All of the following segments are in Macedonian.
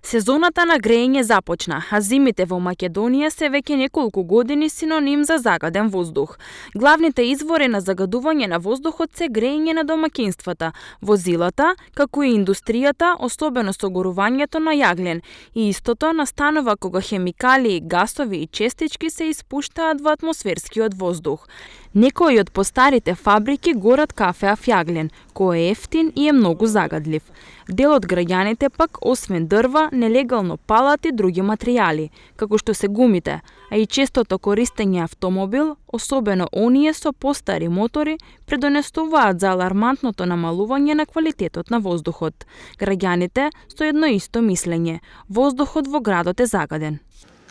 Сезоната на грејење започна, а зимите во Македонија се веќе неколку години синоним за загаден воздух. Главните извори на загадување на воздухот се грејење на домаќинствата, возилата, како и индустријата, особено со горувањето на јаглен. И истото настанува кога хемикали, гасови и честички се испуштаат во атмосферскиот воздух. Некои од постарите фабрики горат кафеав јаглен, кој е ефтин и е многу загадлив. Дел од граѓаните пак, освен дрва, нелегално палат и други материјали, како што се гумите, а и честото користење автомобил, особено оние со постари мотори, предонесуваат за алармантното намалување на квалитетот на воздухот. Граѓаните со едно исто мислење: воздухот во градот е загаден.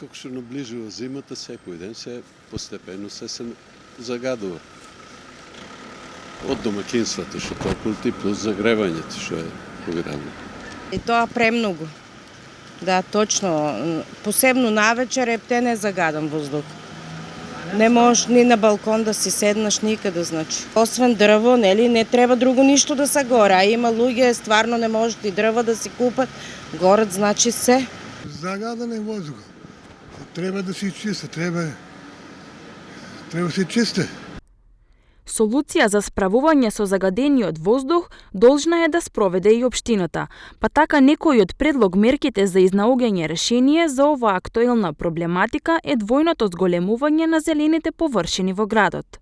Како што наближува зимата, секој ден се постепено се загадува. Од домаќинството што толку плюс загревањето што е погребно. И тоа премногу. Да, точно. Посебно навечер епте не загадан воздух. Не можеш ни на балкон да си седнаш никаде, значи. Освен дрво, нели, не треба друго ништо да се гора. А има луѓе, стварно не можат и дрва да си купат. Горат, значи се. Загадан е воздух. Треба да си чиста, треба да се чисти. Солуција за справување со загадениот воздух должна е да спроведе и општината, па така некој од предлог мерките за изнаоѓање решение за оваа актуелна проблематика е двојното зголемување на зелените површини во градот.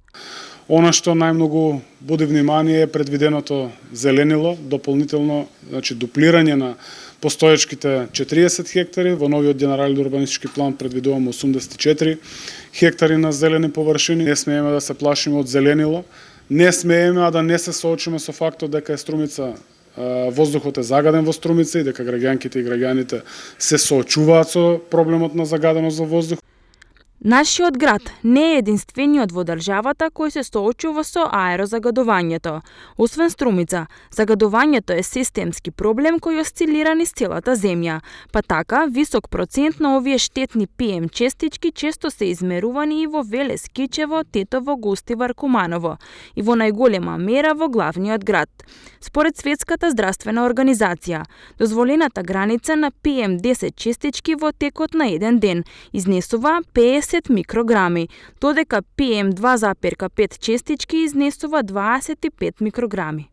Она што најмногу буди внимание е предвиденото зеленило, дополнително, значи дуплирање на постоечките 40 хектари, во новиот генерален урбанистички план предвидуваме 84 хектари на зелени површини. Не смееме да се плашиме од зеленило, не смееме да не се соочиме со фактот дека е Струмица, воздухот е загаден во Струмица и дека граѓанките и граѓаните се соочуваат со проблемот на загаденост во воздух. Нашиот град не е единствениот во државата кој се соочува со аерозагадувањето. Освен Струмица, загадувањето е системски проблем кој осцилира низ целата земја. Па така, висок процент на овие штетни PM честички често се измерувани и во Велес, Кичево, Тетово, Гостивар, Куманово и во најголема мера во главниот град. Според Светската здравствена организација, дозволената граница на PM10 честички во текот на еден ден изнесува 50 микрограми, додека PM2,5 честички изнесува 25 микрограми.